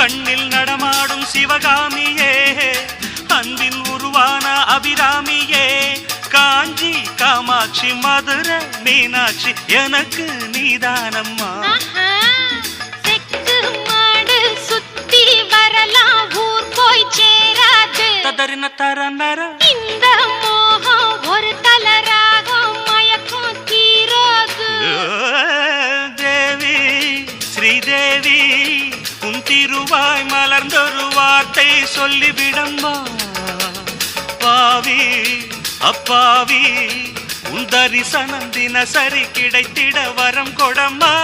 கண்ணில் நடமாடும் சிவகாமியே, அன்பின் உருவான அபிராமியே, காஞ்சி காமாட்சி மதுரை மீனாட்சி எனக்கு நீதானம்மா. சுத்தி வரலாம் ஊர் போய் சேராது. ததறின தரநர இந்த மோகம் ஒரு தலராகம் மயக்கம் தீராது. தேவி ஸ்ரீதேவி உன் திருவாய் மலர்ந்தொரு வார்த்தை சொல்லிவிடம்மா. பாவி அப்பாவி உன் தரிசனம் தினசரி கிடைத்திட வரம் கொடம்மா.